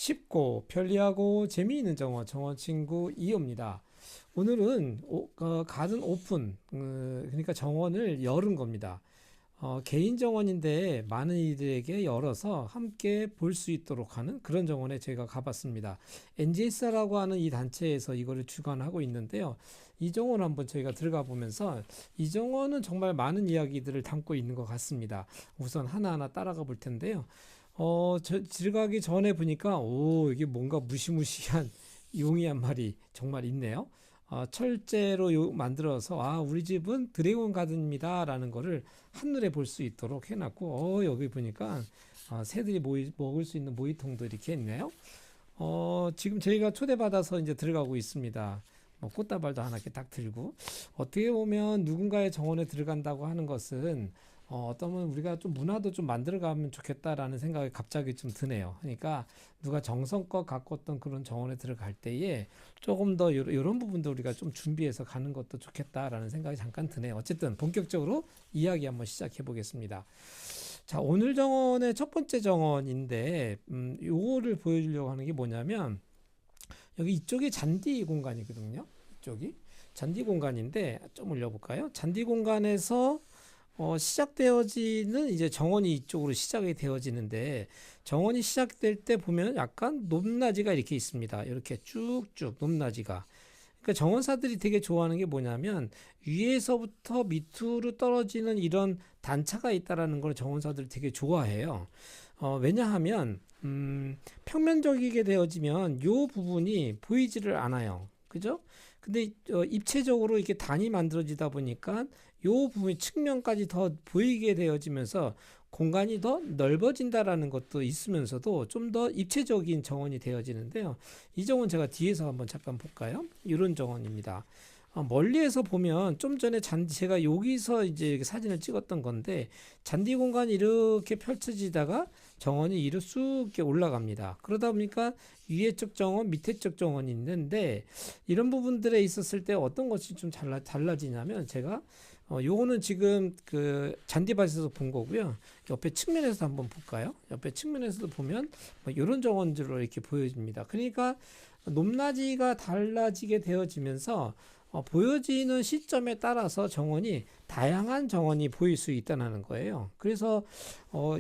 쉽고 편리하고 재미있는 정원, 정원 친구 이호입니다. 오늘은 가든 오픈, 그러니까 정원을 열은 겁니다. 개인 정원인데 많은 이들에게 열어서 함께 볼 수 있도록 하는 그런 정원에 제가 가봤습니다. NGS라고 하는 이 단체에서 이거를 주관하고 있는데요. 이 정원 한번 저희가 들어가 보면서 이 정원은 정말 많은 이야기들을 담고 있는 것 같습니다. 우선 하나하나 따라가 볼 텐데요. 들어가기 전에 보니까, 이게 뭔가 무시무시한 용이 한 마리 정말 있네요. 철제로 만들어서, 우리 집은 드래곤 가든입니다. 라는 거를 한눈에 볼 수 있도록 해놨고, 여기 보니까, 새들이 먹을 수 있는 모이통도 이렇게 있네요. 지금 저희가 초대받아서 이제 들어가고 있습니다. 꽃다발도 하나 이렇게 딱 들고. 어떻게 보면 누군가의 정원에 들어간다고 하는 것은 어떠면 우리가 좀 문화도 좀 만들어가면 좋겠다라는 생각이 갑자기 좀 드네요. 그러니까 누가 정성껏 가꿨던 그런 정원에 들어갈 때에 조금 더 이런 부분도 우리가 좀 준비해서 가는 것도 좋겠다라는 생각이 잠깐 드네요. 어쨌든 본격적으로 이야기 한번 시작해 보겠습니다. 자, 오늘 정원의 첫 번째 정원인데, 요거를 보여주려고 하는 게 뭐냐면, 여기 이쪽이 잔디 공간이거든요. 이쪽이 잔디 공간인데, 좀 올려볼까요? 잔디 공간에서 시작되어지는 이제 정원이 이쪽으로 시작이 되어지는데, 정원이 시작될 때 보면 약간 높낮이가 이렇게 있습니다. 이렇게 쭉쭉 높낮이가. 그러니까 정원사들이 되게 좋아하는 게 뭐냐면 위에서부터 밑으로 떨어지는 이런 단차가 있다라는 걸 정원사들이 되게 좋아해요. 왜냐하면 평면적이게 되어지면 요 부분이 보이지를 않아요. 그죠? 근데 입체적으로 이렇게 단이 만들어지다 보니까 요 부분 측면까지 더 보이게 되어지면서 공간이 더 넓어진다라는 것도 있으면서도 좀 더 입체적인 정원이 되어지는데요. 이 정원 제가 뒤에서 한번 잠깐 볼까요? 이런 정원입니다. 멀리에서 보면 좀 전에 제가 여기서 이제 이렇게 사진을 찍었던 건데 잔디 공간이 이렇게 펼쳐지다가 정원이 이렇게 쑥 이렇게 올라갑니다. 그러다 보니까 위에 쪽 정원, 밑에 쪽 정원이 있는데 이런 부분들에 있었을 때 어떤 것이 좀 달라지냐면 제가 요거는 지금 그 잔디밭에서 본 거고요. 옆에 측면에서 한번 볼까요? 옆에 측면에서도 보면 이런 정원들로 이렇게 보여집니다. 그러니까 높낮이가 달라지게 되어지면서 보여지는 시점에 따라서 정원이 다양한 정원이 보일 수 있다는 거예요. 그래서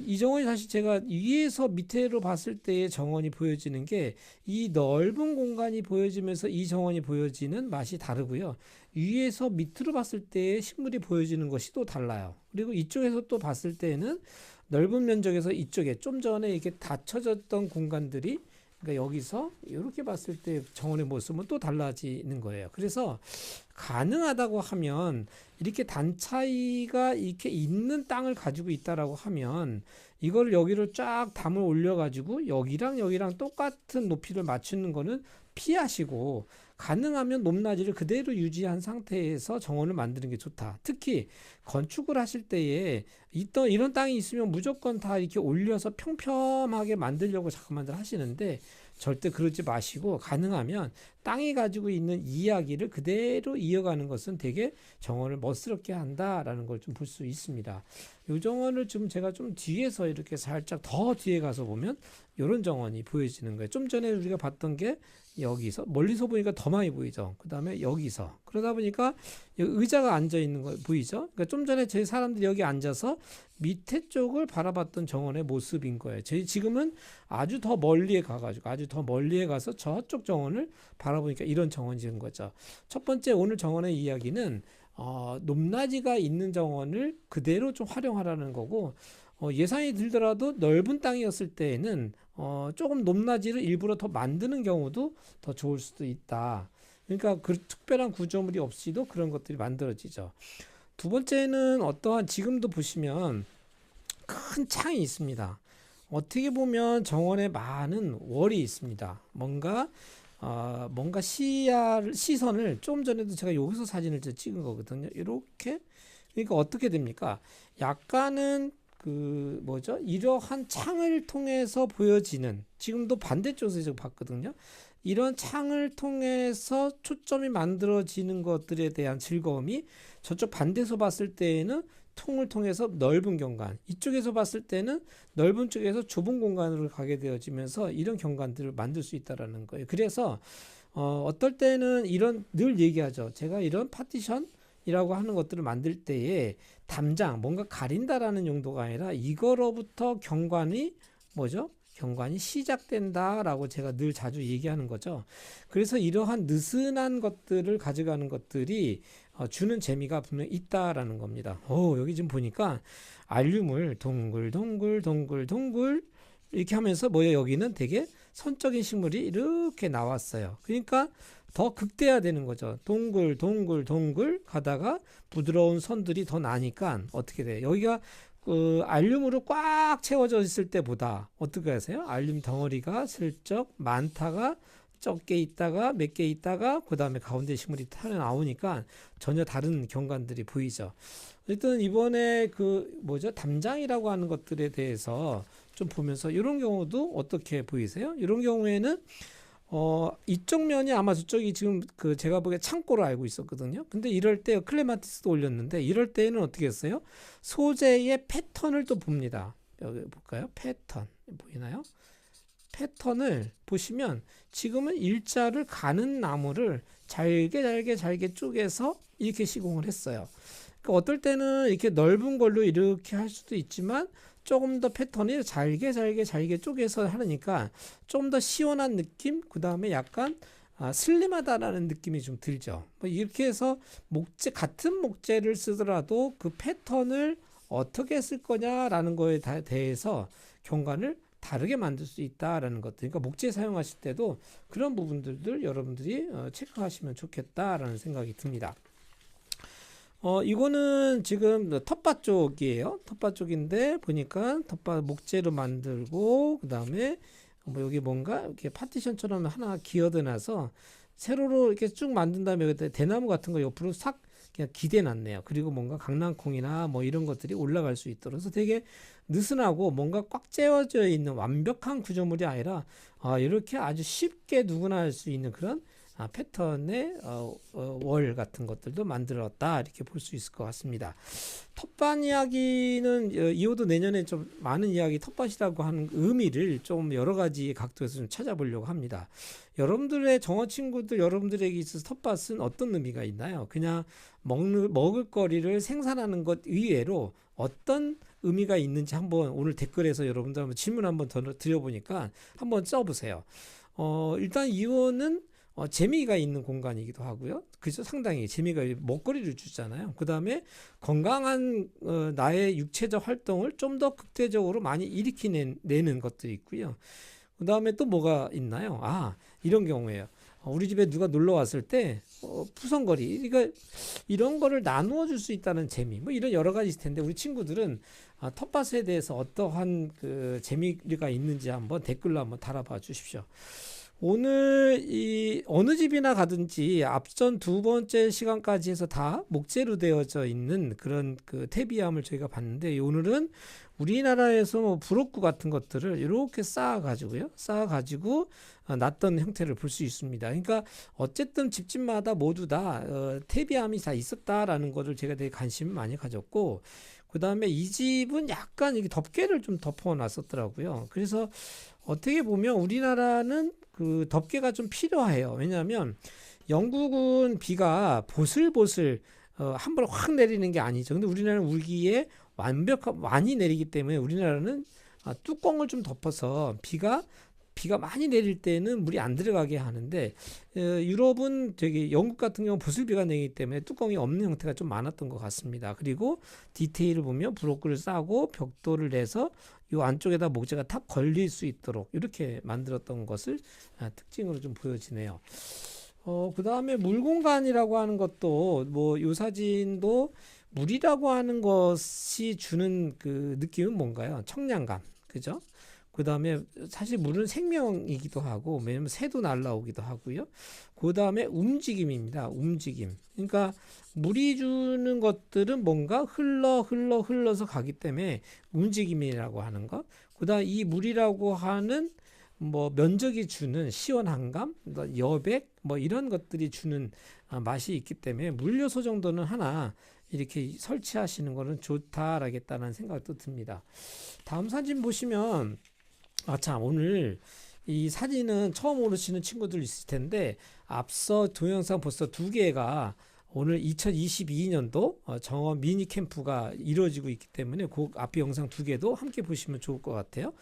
이 정원이 사실 제가 위에서 밑으로 봤을 때의 정원이 보여지는 게 이 넓은 공간이 보여지면서 이 정원이 보여지는 맛이 다르고요. 위에서 밑으로 봤을 때의 식물이 보여지는 것이 또 달라요. 그리고 이쪽에서 또 봤을 때는 넓은 면적에서 이쪽에 좀 전에 이렇게 닫혀졌던 공간들이 그러니까 여기서 이렇게 봤을 때 정원의 모습은 또 달라지는 거예요. 그래서 가능하다고 하면 이렇게 단 차이가 이렇게 있는 땅을 가지고 있다라고 하면 이걸 여기를 쫙 담을 올려가지고 여기랑 여기랑 똑같은 높이를 맞추는 거는 피하시고 가능하면 높낮이를 그대로 유지한 상태에서 정원을 만드는 게 좋다. 특히 건축을 하실 때에 이런 땅이 있으면 무조건 다 이렇게 올려서 평평하게 만들려고 자꾸만들 하시는데 절대 그러지 마시고 가능하면 땅이 가지고 있는 이야기를 그대로 이어가는 것은 되게 정원을 멋스럽게 한다라는 걸 좀 볼 수 있습니다. 이 정원을 지금 제가 좀 뒤에서 이렇게 살짝 더 뒤에 가서 보면 이런 정원이 보여지는 거예요. 좀 전에 우리가 봤던 게 여기서 멀리서 보니까 더 많이 보이죠. 그 다음에 여기서 그러다 보니까 여기 의자가 앉아 있는 거 보이죠. 그러니까 좀 전에 제 사람들이 여기 앉아서 밑에 쪽을 바라봤던 정원의 모습인 거예요. 저희 지금은 아주 더 멀리에 가가지고 아주 더 멀리에 가서 저쪽 정원을 바라보니까 이런 정원이 된 거죠. 첫 번째 오늘 정원의 이야기는 높낮이가 있는 정원을 그대로 좀 활용하라는 거고 예산이 들더라도 넓은 땅이었을 때에는 조금 높낮이를 일부러 더 만드는 경우도 더 좋을 수도 있다. 그러니까 그 특별한 구조물이 없이도 그런 것들이 만들어지죠. 두 번째는 어떠한 지금도 보시면 큰 창이 있습니다. 어떻게 보면 정원에 많은 월이 있습니다. 뭔가 시선을 좀 전에도 제가 여기서 사진을 찍은 거거든요. 이렇게 그러니까 어떻게 됩니까? 약간은 그 뭐죠? 이러한 창을 통해서 보여지는 지금도 반대쪽에서 제가 봤거든요. 이런 창을 통해서 초점이 만들어지는 것들에 대한 즐거움이 저쪽 반대서 봤을 때에는 통을 통해서 넓은 경관, 이쪽에서 봤을 때는 넓은 쪽에서 좁은 공간으로 가게 되어지면서 이런 경관들을 만들 수 있다라는 거예요. 그래서 어떨 때는 이런 늘 얘기하죠. 제가 이런 파티션이라고 하는 것들을 만들 때에 담장, 뭔가 가린다라는 용도가 아니라 이거로부터 경관이 뭐죠? 경관이 시작된다라고 제가 늘 자주 얘기하는 거죠. 그래서 이러한 느슨한 것들을 가져가는 것들이 주는 재미가 분명히 있다라는 겁니다. 여기 지금 보니까 알륨을 동글 이렇게 하면서 뭐예요? 여기는 되게 선적인 식물이 이렇게 나왔어요. 그러니까 더 극대화되는 거죠. 동글 가다가 부드러운 선들이 더 나니까 어떻게 돼요? 여기가 그 알륨으로 꽉 채워져 있을 때보다 어떻게 하세요? 알륨 덩어리가 슬쩍 많다가 적게 있다가 몇 개 있다가 그 다음에 가운데 식물이 타려 나오니까 전혀 다른 경관들이 보이죠. 어쨌든 이번에 그 뭐죠? 담장이라고 하는 것들에 대해서 좀 보면서 이런 경우도 어떻게 보이세요? 이런 경우에는 이쪽 면이 아마 저쪽이 지금 그 제가 보기에 창고로 알고 있었거든요. 근데 이럴 때 클레마티스도 올렸는데 이럴 때는 어떻게 했어요? 소재의 패턴을 또 봅니다. 여기 볼까요? 패턴 보이나요? 패턴을 보시면 지금은 일자를 가는 나무를 잘게 쪼개서 이렇게 시공을 했어요. 그러니까 어떨 때는 이렇게 넓은 걸로 이렇게 할 수도 있지만 조금 더 패턴이 잘게 쪼개서 하니까 좀 더 시원한 느낌, 그 다음에 약간 슬림하다라는 느낌이 좀 들죠. 뭐 이렇게 해서 같은 목재를 쓰더라도 그 패턴을 어떻게 쓸 거냐라는 거에 대해서 경관을 다르게 만들 수 있다라는 것들. 그러니까 목재 사용하실 때도 그런 부분들을 여러분들이 체크하시면 좋겠다라는 생각이 듭니다. 이거는 지금 텃밭 쪽이에요. 텃밭 쪽인데 보니까 텃밭 목재로 만들고 그 다음에 뭐 여기 뭔가 이렇게 파티션처럼 하나 기어드 놔서 세로로 이렇게 쭉 만든 다음에 여기 대나무 같은 거 옆으로 싹 그냥 기대 놨네요. 그리고 뭔가 강낭콩이나 뭐 이런 것들이 올라갈 수 있도록. 그래서 되게 느슨하고 뭔가 꽉 채워져 있는 완벽한 구조물이 아니라 이렇게 아주 쉽게 누구나 할 수 있는 그런 패턴의 월 같은 것들도 만들었다 이렇게 볼 수 있을 것 같습니다. 텃밭 이야기는 이호도 내년에 좀 많은 이야기 텃밭이라고 하는 의미를 좀 여러 가지 각도에서 좀 찾아보려고 합니다. 여러분들의 정어 친구들 여러분들에게 있어서 텃밭은 어떤 의미가 있나요? 그냥 먹을 거리를 생산하는 것 이외로 어떤 의미가 있는지 한번 오늘 댓글에서 여러분들 한번 질문 한번 더 드려보니까 한번 써보세요. 일단 이호는 재미가 있는 공간이기도 하고요. 그죠? 상당히 재미가 먹거리를 주잖아요. 그 다음에 건강한 나의 육체적 활동을 좀 더 극대적으로 많이 일으키는 것도 있고요. 그 다음에 또 뭐가 있나요? 이런 경우에요. 우리 집에 누가 놀러 왔을 때 푸성거리 그러니까 이런 거를 나누어 줄 수 있다는 재미 뭐 이런 여러 가지 있을 텐데 우리 친구들은 텃밭에 대해서 어떠한 그 재미가 있는지 한번 댓글로 한번 달아봐 주십시오. 오늘 이 어느 집이나 가든지 앞전 두 번째 시간까지 해서 다 목재로 되어져 있는 그런 그 태비암을 저희가 봤는데 오늘은 우리나라에서 뭐 부록구 같은 것들을 이렇게 쌓아가지고 놨던 형태를 볼 수 있습니다. 그러니까 어쨌든 집집마다 모두 다 태비암이 다 있었다라는 것을 제가 되게 관심을 많이 가졌고 그 다음에 이 집은 약간 이게 덮개를 좀 덮어놨었더라고요. 그래서 어떻게 보면 우리나라는 그 덮개가 좀 필요해요. 왜냐하면 영국은 비가 보슬보슬 한 번 확 내리는 게 아니죠. 근데 우리나라는 우기에 많이 내리기 때문에 우리나라는 뚜껑을 좀 덮어서 비가 많이 내릴 때는 물이 안 들어가게 하는데 유럽은 되게 영국 같은 경우 보슬비가 내리기 때문에 뚜껑이 없는 형태가 좀 많았던 것 같습니다. 그리고 디테일을 보면 브로크를 싸고 벽돌을 내서 이 안쪽에다 목재가 탁 걸릴 수 있도록 이렇게 만들었던 것을 특징으로 좀 보여지네요. 그 다음에 물 공간이라고 하는 것도 뭐 이 사진도 물이라고 하는 것이 주는 그 느낌은 뭔가요? 청량감, 그죠? 그 다음에 사실 물은 생명이기도 하고 왜냐면 새도 날라오기도 하고요. 그 다음에 움직임입니다. 움직임. 그러니까 물이 주는 것들은 뭔가 흘러서 가기 때문에 움직임이라고 하는 것. 그 다음 이 물이라고 하는 뭐 면적이 주는 시원함감, 여백 뭐 이런 것들이 주는 맛이 있기 때문에 물 요소 정도는 하나 이렇게 설치하시는 거는 좋다라겠다는 생각도 듭니다. 다음 사진 보시면 참 오늘 이 사진은 처음 오르시는 친구들 있을 텐데 앞서 동영상 벌써 두 개가 오늘 2022년도 정원 미니 캠프가 이루어지고 있기 때문에 그 앞에 영상 두 개도 함께 보시면 좋을 것 같아요.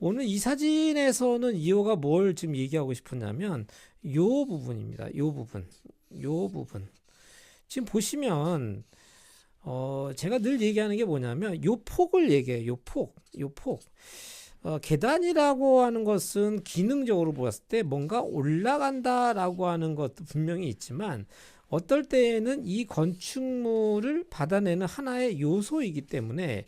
오늘 이 사진에서는 이호가 뭘 지금 얘기하고 싶었냐면 요 부분입니다. 요 부분. 지금 보시면 제가 늘 얘기하는 게 뭐냐면 요 폭을 얘기해요. 요 폭. 계단이라고 하는 것은 기능적으로 보았을 때 뭔가 올라간다라고 하는 것도 분명히 있지만 어떨 때에는 이 건축물을 받아내는 하나의 요소이기 때문에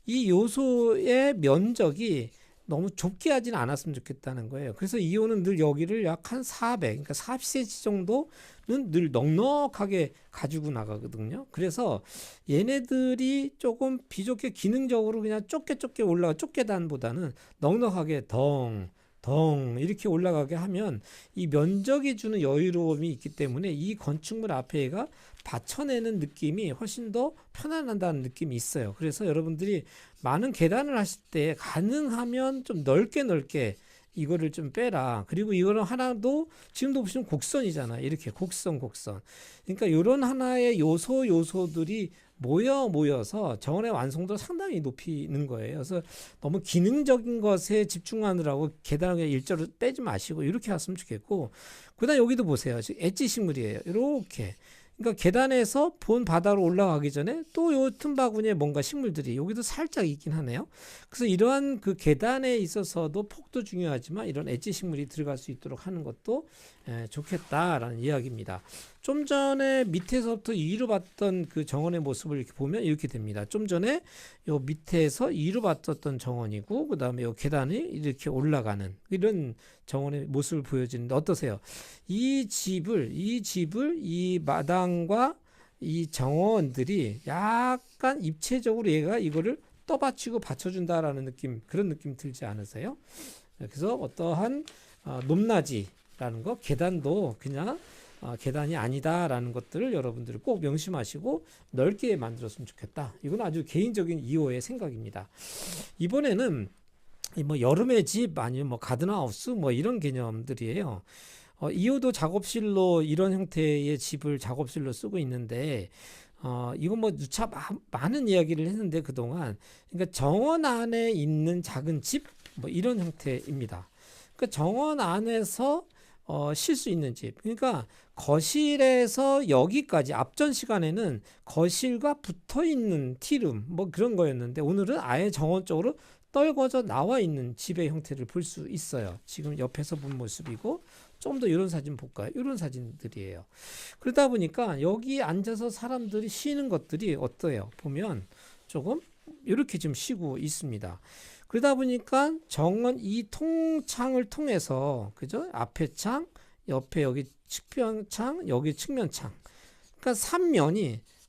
이 요소의 면적이 너무 좁게 하지는 않았으면 좋겠다는 거예요. 그래서 이호는 늘 여기를 약 한 400, 그러니까 40cm 정도는 늘 넉넉하게 가지고 나가거든요. 그래서 얘네들이 조금 비좁게 기능적으로 그냥 좁게 올라가, 좁계단보다는 넉넉하게 덩 이렇게 올라가게 하면 이 면적이 주는 여유로움이 있기 때문에 이 건축물 앞에가 받쳐내는 느낌이 훨씬 더 편안하다는 느낌이 있어요. 그래서 여러분들이 많은 계단을 하실 때 가능하면 좀 넓게 이거를 좀 빼라. 그리고 이거는 하나도 지금도 보시면 곡선이잖아. 이렇게 곡선. 그러니까 이런 하나의 요소들이 모여서 정원의 완성도를 상당히 높이는 거예요. 그래서 너무 기능적인 것에 집중하느라고 계단을 그냥 일자로 떼지 마시고 이렇게 하시면 좋겠고, 그다음 여기도 보세요. 엣지 식물이에요. 이렇게. 그러니까 계단에서 본 바다로 올라가기 전에 또 요 틈바구니에 뭔가 식물들이 여기도 살짝 있긴 하네요. 그래서 이러한 그 계단에 있어서도 폭도 중요하지만 이런 엣지 식물이 들어갈 수 있도록 하는 것도 좋겠다라는 이야기입니다. 좀 전에 밑에서부터 위로 봤던 그 정원의 모습을 이렇게 보면 이렇게 됩니다. 좀 전에 요 밑에서 위로 봤었던 정원이고, 그 다음에 요 계단이 이렇게 올라가는 이런 정원의 모습을 보여주는데 어떠세요? 이 집을 이 마당과 이 정원들이 약간 입체적으로 얘가 이거를 떠받치고 받쳐준다라는 느낌, 그런 느낌 들지 않으세요? 그래서 어떠한 높낮이라는 거, 계단도 그냥 계단이 아니다라는 것들을 여러분들이 꼭 명심하시고 넓게 만들었으면 좋겠다. 이건 아주 개인적인 2호의 생각입니다. 이번에는 뭐 여름의 집 아니면 뭐 가든하우스 뭐 이런 개념들이에요. 2호도 작업실로 이런 형태의 집을 작업실로 쓰고 있는데 이건 뭐 누차 많은 이야기를 했는데 그동안, 그러니까 정원 안에 있는 작은 집 뭐 이런 형태입니다. 그러니까 정원 안에서 쉴 수 있는 집. 그러니까 거실에서 여기까지 앞전 시간에는 거실과 붙어 있는 티룸 뭐 그런 거였는데 오늘은 아예 정원 쪽으로 떨궈져 나와 있는 집의 형태를 볼 수 있어요. 지금 옆에서 본 모습이고, 좀 더 이런 사진 볼까요? 이런 사진들이에요. 그러다 보니까 여기 앉아서 사람들이 쉬는 것들이 어때요? 보면 조금 이렇게 좀 쉬고 있습니다. 그러다 보니까 정원 이 통창을 통해서, 그죠? 앞에 창, 옆에 여기 측면창, 여기 측면창. 그러니까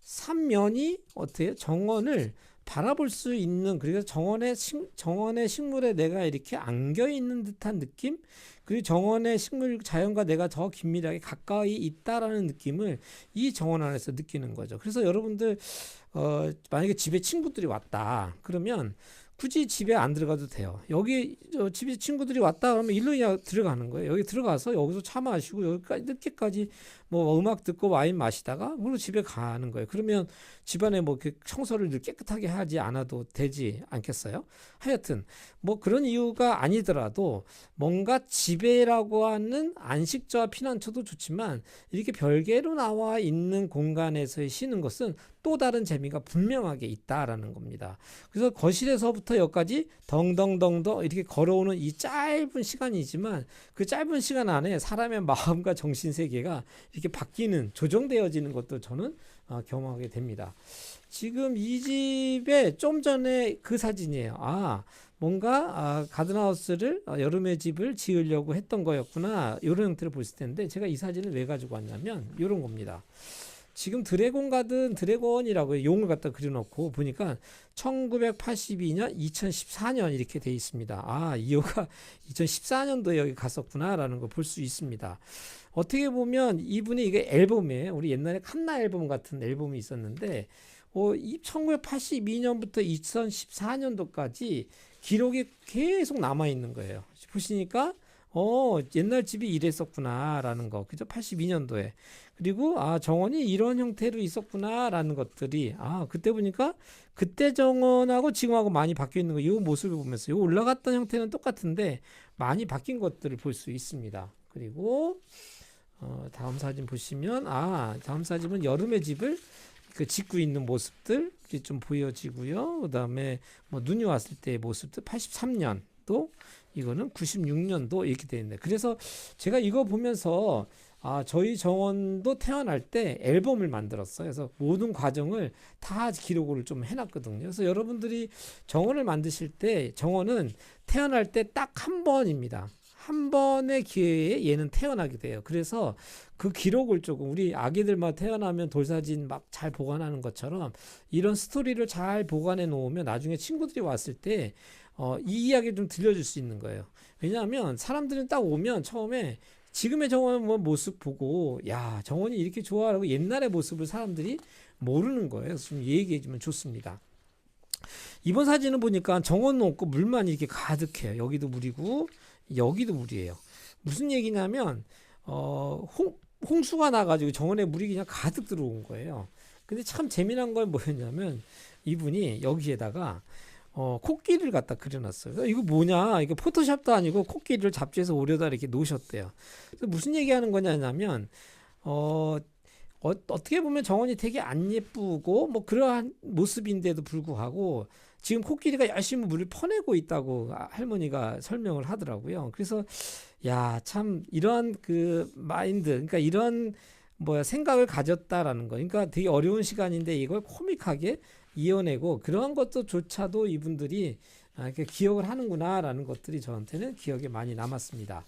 삼면이 어때요? 정원을 바라볼 수 있는, 그리고 정원의 식물에 내가 이렇게 안겨 있는 듯한 느낌, 그리고 정원의 식물 자연과 내가 더 긴밀하게 가까이 있다라는 느낌을 이 정원 안에서 느끼는 거죠. 그래서 여러분들 만약에 집에 친구들이 왔다 그러면 굳이 집에 안 들어가도 돼요. 여기 집에 친구들이 왔다 그러면 일로 그냥 들어가는 거예요. 여기 들어가서 여기서 차 마시고 여기까지 늦게까지 뭐 음악 듣고 와인 마시다가 그리고 집에 가는 거예요. 그러면 집안에 뭐 청소를 깨끗하게 하지 않아도 되지 않겠어요? 하여튼 뭐 그런 이유가 아니더라도 뭔가 집에라고 하는 안식처와 피난처도 좋지만 이렇게 별개로 나와 있는 공간에서 쉬는 것은 또 다른 재미가 분명하게 있다라는 겁니다. 그래서 거실에서부터 여기까지 덩덩덩덩 이렇게 걸어오는 이 짧은 시간이지만 그 짧은 시간 안에 사람의 마음과 정신 세계가 이렇게 바뀌는, 조정되어지는 것도 저는 경험하게 됩니다. 지금 이 집에 좀 전에 그 사진이에요. 뭔가 가든하우스를 여름의 집을 지으려고 했던 거였구나, 이런 형태를 보실 텐데 제가 이 사진을 왜 가지고 왔냐면 이런 겁니다. 지금 드래곤 가든 드래곤이라고 용을 갖다 그려놓고 보니까 1982년, 2014년 이렇게 돼 있습니다. 아, 이호가 2014년도에 여기 갔었구나라는 걸 볼 수 있습니다. 어떻게 보면 이분이 이게 앨범이에요. 우리 옛날에 칸나 앨범 같은 앨범이 있었는데, 이 1982년부터 2014년도까지 기록이 계속 남아 있는 거예요. 보시니까 옛날 집이 이랬었구나라는 거. 그죠? 82년도에. 그리고 정원이 이런 형태로 있었구나라는 것들이 그때 보니까 그때 정원하고 지금하고 많이 바뀌어 있는 거. 이 모습을 보면서 이 올라갔던 형태는 똑같은데 많이 바뀐 것들을 볼 수 있습니다. 그리고 다음 사진 보시면 다음 사진은 여름의 집을 짓고 있는 모습들 좀 보여지고요. 그다음에 눈이 왔을 때의 모습들 83년도 이거는 96년도 이렇게 되어 있네. 그래서 제가 이거 보면서 저희 정원도 태어날 때 앨범을 만들었어요. 그래서 모든 과정을 다 기록을 좀 해놨거든요. 그래서 여러분들이 정원을 만드실 때 정원은 태어날 때 딱 한 번입니다. 한 번의 기회에 얘는 태어나게 돼요. 그래서 그 기록을 조금 우리 아기들만 태어나면 돌사진 막 잘 보관하는 것처럼 이런 스토리를 잘 보관해 놓으면 나중에 친구들이 왔을 때 이 이야기를 좀 들려줄 수 있는 거예요. 왜냐하면 사람들은 딱 오면 처음에 지금의 정원 모습 보고 야 정원이 이렇게 좋아라고 옛날의 모습을 사람들이 모르는 거예요. 그래서 좀 얘기해 주면 좋습니다. 이번 사진은 보니까 정원은 없고 물만 이렇게 가득해요. 여기도 물이고 여기도 물이에요. 무슨 얘기냐면 홍수가 나가지고 정원에 물이 그냥 가득 들어온 거예요. 근데 참 재미난 건 뭐였냐면 이분이 여기에다가 코끼리를 갖다 그려놨어요. 이거 뭐냐? 이거 포토샵도 아니고 코끼리를 잡지에서 오려다 이렇게 놓으셨대요. 그래서 무슨 얘기하는 거냐면 어떻게 보면 정원이 되게 안 예쁘고 그러한 모습인데도 불구하고 지금 코끼리가 열심히 물을 퍼내고 있다고 할머니가 설명을 하더라고요. 그래서 야, 참 이러한 그 마인드, 그러니까 이런 생각을 가졌다라는 거. 그러니까 되게 어려운 시간인데 이걸 코믹하게 이어내고 그러한 것조차도 이분들이 이렇게 기억을 하는구나라는 것들이 저한테는 기억에 많이 남았습니다.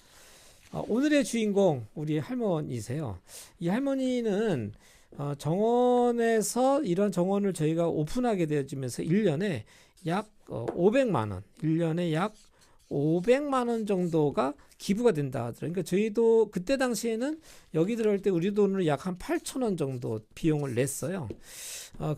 오늘의 주인공 우리 할머니세요. 이 할머니는 정원에서 이런 정원을 저희가 오픈하게 되어지면서 1년에 약 500만 원, 1년에 약 500만 원 정도가 기부가 된다 하더라고요. 그러니까 저희도 그때 당시에는 여기 들어올 때 우리 돈으로 약 한 8천 원 정도 비용을 냈어요.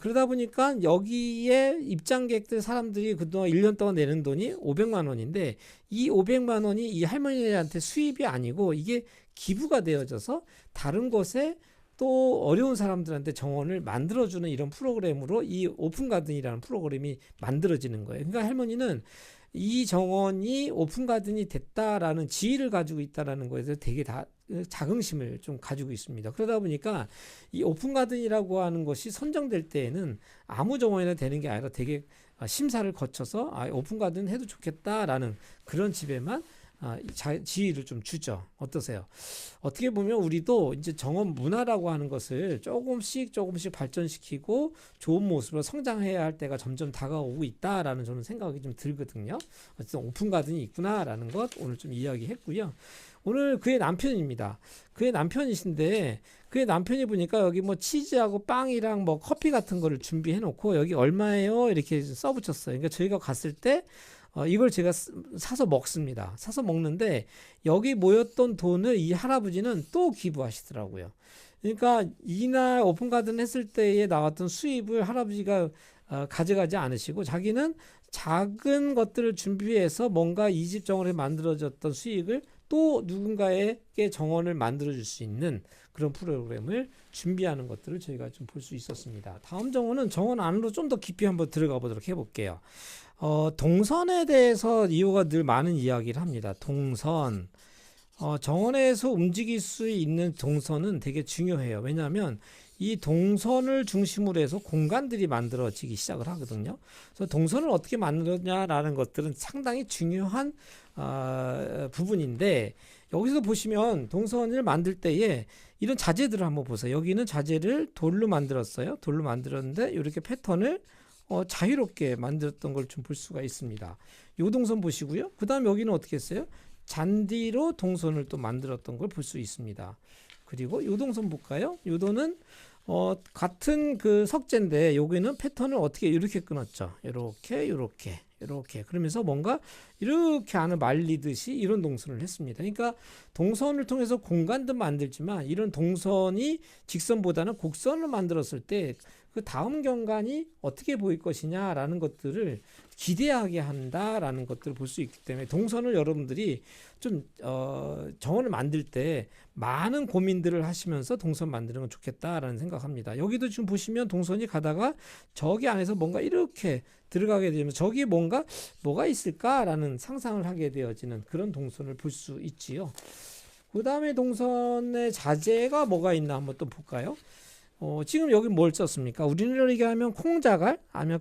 그러다 보니까 여기에 입장객들 사람들이 그동안 1년 동안 내는 돈이 500만 원인데 이 500만 원이 이 할머니한테 수입이 아니고 이게 기부가 되어져서 다른 곳에 또 어려운 사람들한테 정원을 만들어주는 이런 프로그램으로 이 오픈가든이라는 프로그램이 만들어지는 거예요. 그러니까 할머니는 이 정원이 오픈가든이 됐다라는 지위를 가지고 있다라는 거에 대해서 되게 다 자긍심을 좀 가지고 있습니다. 그러다 보니까 이 오픈가든이라고 하는 것이 선정될 때에는 아무 정원이나 되는 게 아니라 되게 심사를 거쳐서 오픈가든 해도 좋겠다라는 그런 집에만 지위를 좀 주죠. 어떠세요? 어떻게 보면 우리도 이제 정원 문화라고 하는 것을 조금씩 발전시키고 좋은 모습으로 성장해야 할 때가 점점 다가오고 있다라는 저는 생각이 좀 들거든요. 어쨌든 오픈가든이 있구나라는 것 오늘 좀 이야기했고요. 오늘 그의 남편입니다. 그의 남편이신데 그의 남편이 보니까 여기 치즈하고 빵이랑 커피 같은 거를 준비해 놓고 여기 얼마예요? 이렇게 써붙였어요. 그러니까 저희가 갔을 때 이걸 제가 사서 먹습니다. 사서 먹는데 여기 모였던 돈을 이 할아버지는 또 기부하시더라고요. 그러니까 이날 오픈가든 했을 때에 나왔던 수입을 할아버지가 가져가지 않으시고 자기는 작은 것들을 준비해서 뭔가 이 집 정원에 만들어졌던 수익을 또 누군가에게 정원을 만들어줄 수 있는 그런 프로그램을 준비하는 것들을 저희가 좀 볼 수 있었습니다. 다음 정원은 정원 안으로 좀 더 깊이 한번 들어가 보도록 해볼게요. 동선에 대해서 이호가 늘 많은 이야기를 합니다. 동선. 정원에서 움직일 수 있는 동선은 되게 중요해요. 왜냐하면 이 동선을 중심으로 해서 공간들이 만들어지기 시작을 하거든요. 그래서 동선을 어떻게 만들었냐라는 것들은 상당히 중요한 부분인데 여기서 보시면 동선을 만들 때에 이런 자재들을 한번 보세요. 여기는 자재를 돌로 만들었어요. 돌로 만들었는데 이렇게 패턴을 자유롭게 만들었던 걸 좀 볼 수가 있습니다. 요 동선 보시고요. 그 다음 여기는 어떻게 했어요? 잔디로 동선을 또 만들었던 걸 볼 수 있습니다. 그리고 요 동선 볼까요? 요 도는 같은 그 석재인데 여기는 패턴을 어떻게 이렇게 끊었죠. 이렇게 그러면서 뭔가 이렇게 안을 말리듯이 이런 동선을 했습니다. 그러니까 동선을 통해서 공간도 만들지만 이런 동선이 직선보다는 곡선을 만들었을 때 그 다음 경관이 어떻게 보일 것이냐라는 것들을 기대하게 한다라는 것들을 볼 수 있기 때문에 동선을 여러분들이 좀 정원을 만들 때 많은 고민들을 하시면서 동선 만드는 건 좋겠다라는 생각합니다. 여기도 지금 보시면 동선이 가다가 저기 안에서 뭔가 이렇게 들어가게 되면 저기 뭐가 있을까라는 상상을 하게 되어지는 그런 동선을 볼 수 있지요. 그 다음에 동선의 자재가 뭐가 있나 한번 또 볼까요? 지금 여기 뭘 썼습니까? 우리나라로 얘기하면 콩자갈, 아니면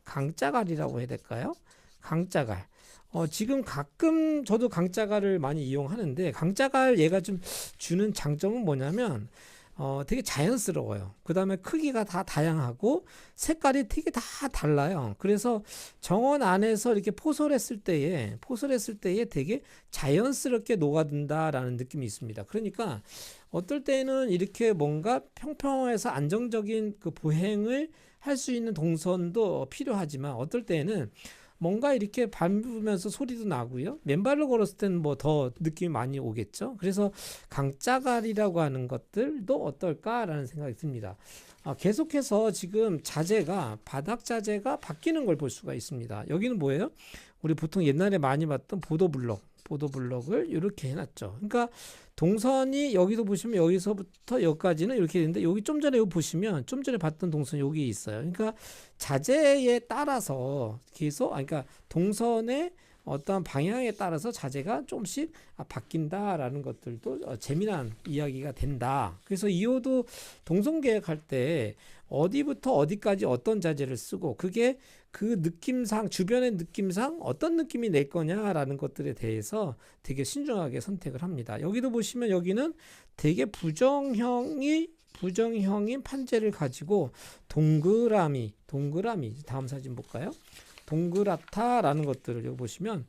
강자갈이라고 해야 될까요? 강자갈. 지금 가끔 저도 강자갈을 많이 이용하는데 강자갈 얘가 좀 주는 장점은 뭐냐면 되게 자연스러워요. 그 다음에 크기가 다 다양하고 색깔이 되게 다 달라요. 그래서 정원 안에서 이렇게 포설했을 때에 되게 자연스럽게 녹아든다라는 느낌이 있습니다. 그러니까 어떨 때는 이렇게 뭔가 평평해서 안정적인 그 보행을 할 수 있는 동선도 필요하지만 어떨 때는 뭔가 이렇게 밟으면서 소리도 나고요. 맨발로 걸었을 때는 뭐 더 느낌이 많이 오겠죠. 그래서 강자갈이라고 하는 것들도 어떨까라는 생각이 듭니다. 계속해서 지금 바닥 자재가 바뀌는 걸 볼 수가 있습니다. 여기는 뭐예요? 우리 보통 옛날에 많이 봤던 보도블럭을 이렇게 해놨죠. 그러니까 동선이 여기도 보시면 여기서부터 여기까지는 이렇게 되는데 여기 좀 전에 보시면 좀 전에 봤던 동선 여기 있어요. 그러니까 자재에 따라서 계속 그러니까 동선의 어떠한 방향에 따라서 자재가 조금씩 바뀐다라는 것들도 재미난 이야기가 된다. 그래서 이호도 동선 계획할 때 어디부터 어디까지 어떤 자재를 쓰고 그게 그 느낌상 주변의 느낌상 어떤 느낌이 낼 거냐라는 것들에 대해서 되게 신중하게 선택을 합니다. 여기도 보시면 여기는 되게 부정형인 판재를 가지고 동그라미 다음 사진 볼까요? 동그랗다라는 것들을 여기 보시면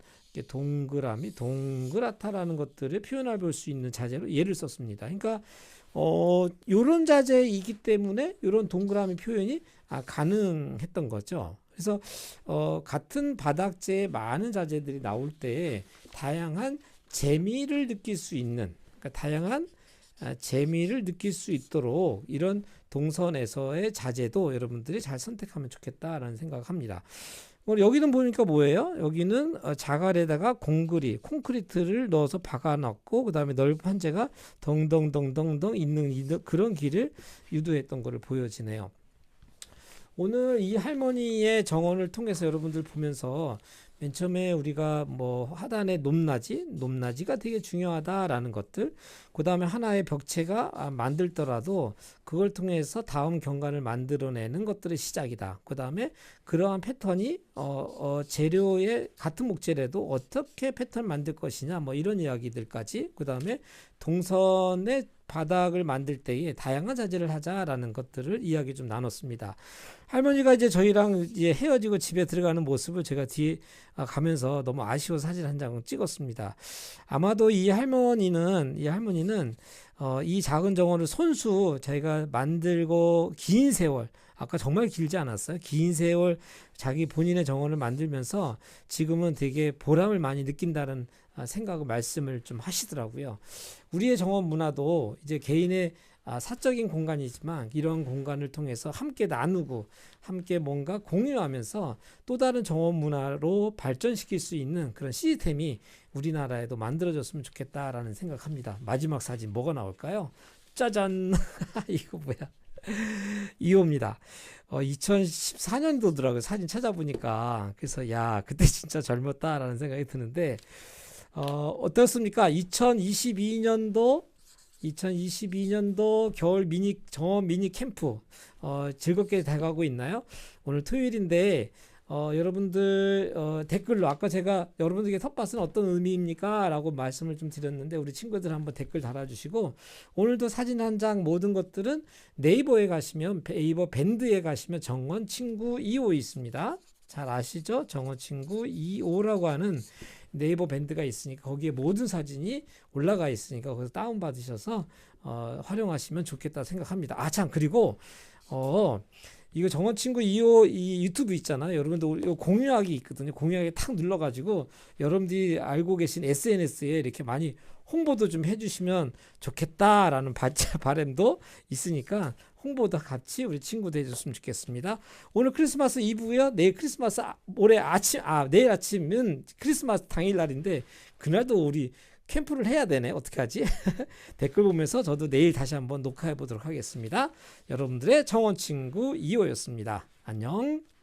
동그랗다라는 것들을 표현해 볼 수 있는 자재로 얘를 썼습니다. 그러니까 요런 자재이기 때문에 요런 동그라미 표현이 가능했던 거죠. 그래서 같은 바닥재에 많은 자재들이 나올 때 다양한 재미를 느낄 수 있는 다양한 재미를 느낄 수 있도록 이런 동선에서의 자재도 여러분들이 잘 선택하면 좋겠다라는 생각을 합니다. 여기는 보니까 뭐예요? 여기는 자갈에다가 콘크리트를 넣어서 박아놨고 그 다음에 넓은 판재가 덩덩덩덩덩 있는 그런 길을 유도했던 것을 보여지네요. 오늘 이 할머니의 정원을 통해서 여러분들 보면서 맨 처음에 우리가 뭐 하단의 높낮이가 되게 중요하다라는 것들, 그 다음에 하나의 벽체가 만들더라도 그걸 통해서 다음 경관을 만들어내는 것들의 시작이다. 그 다음에 그러한 패턴이 재료의 같은 목재라도 어떻게 패턴을 만들 것이냐 뭐 이런 이야기들까지, 그 다음에 동선의 바닥을 만들 때에 다양한 자재를 하자라는 것들을 이야기 좀 나눴습니다. 할머니가 이제 저희랑 이제 헤어지고 집에 들어가는 모습을 제가 뒤에 가면서 너무 아쉬워서 사진 한 장 찍었습니다. 아마도 이 할머니는 이 작은 정원을 손수 자기가 만들고 긴 세월, 아까 정말 길지 않았어요? 긴 세월 자기 본인의 정원을 만들면서 지금은 되게 보람을 많이 느낀다는 생각을 말씀을 좀 하시더라고요. 우리의 정원 문화도 이제 개인의 사적인 공간이지만 이런 공간을 통해서 함께 나누고 함께 뭔가 공유하면서 또 다른 정원 문화로 발전시킬 수 있는 그런 시스템이 우리나라에도 만들어졌으면 좋겠다라는 생각합니다. 마지막 사진 뭐가 나올까요? 짜잔! 이거 뭐야? 2호입니다. 2014년도더라고요. 사진 찾아보니까. 그래서 야, 그때 진짜 젊었다라는 생각이 드는데 어떻습니까? 2022년도 겨울 정원 미니 캠프 즐겁게 돼가고 있나요? 오늘 토요일인데 여러분들 댓글로 아까 제가 여러분들에게 텃밭은 어떤 의미입니까? 라고 말씀을 좀 드렸는데 우리 친구들 한번 댓글 달아주시고, 오늘도 사진 한 장 모든 것들은 네이버 밴드에 가시면 정원 친구 2호 있습니다. 잘 아시죠? 정원 친구 2호라고 하는 네이버 밴드가 있으니까 거기에 모든 사진이 올라가 있으니까 거기서 다운 받으셔서 활용하시면 좋겠다 생각합니다. 아, 참, 그리고 이거 정원 친구 2호 이 유튜브 있잖아요. 여러분들 이거 공유하기 있거든요. 공유하기 탁 눌러가지고 여러분들이 알고 계신 SNS에 이렇게 많이 홍보도 좀 해주시면 좋겠다라는 바람도 있으니까 홍보도 같이 우리 친구도 해줬으면 좋겠습니다. 오늘 크리스마스 이브고요. 내일 크리스마스 내일 아침은 크리스마스 당일날인데 그날도 우리 캠프를 해야 되네. 어떻게 하지? 댓글 보면서 저도 내일 다시 한번 녹화해 보도록 하겠습니다. 여러분들의 정원 친구 2호였습니다. 안녕.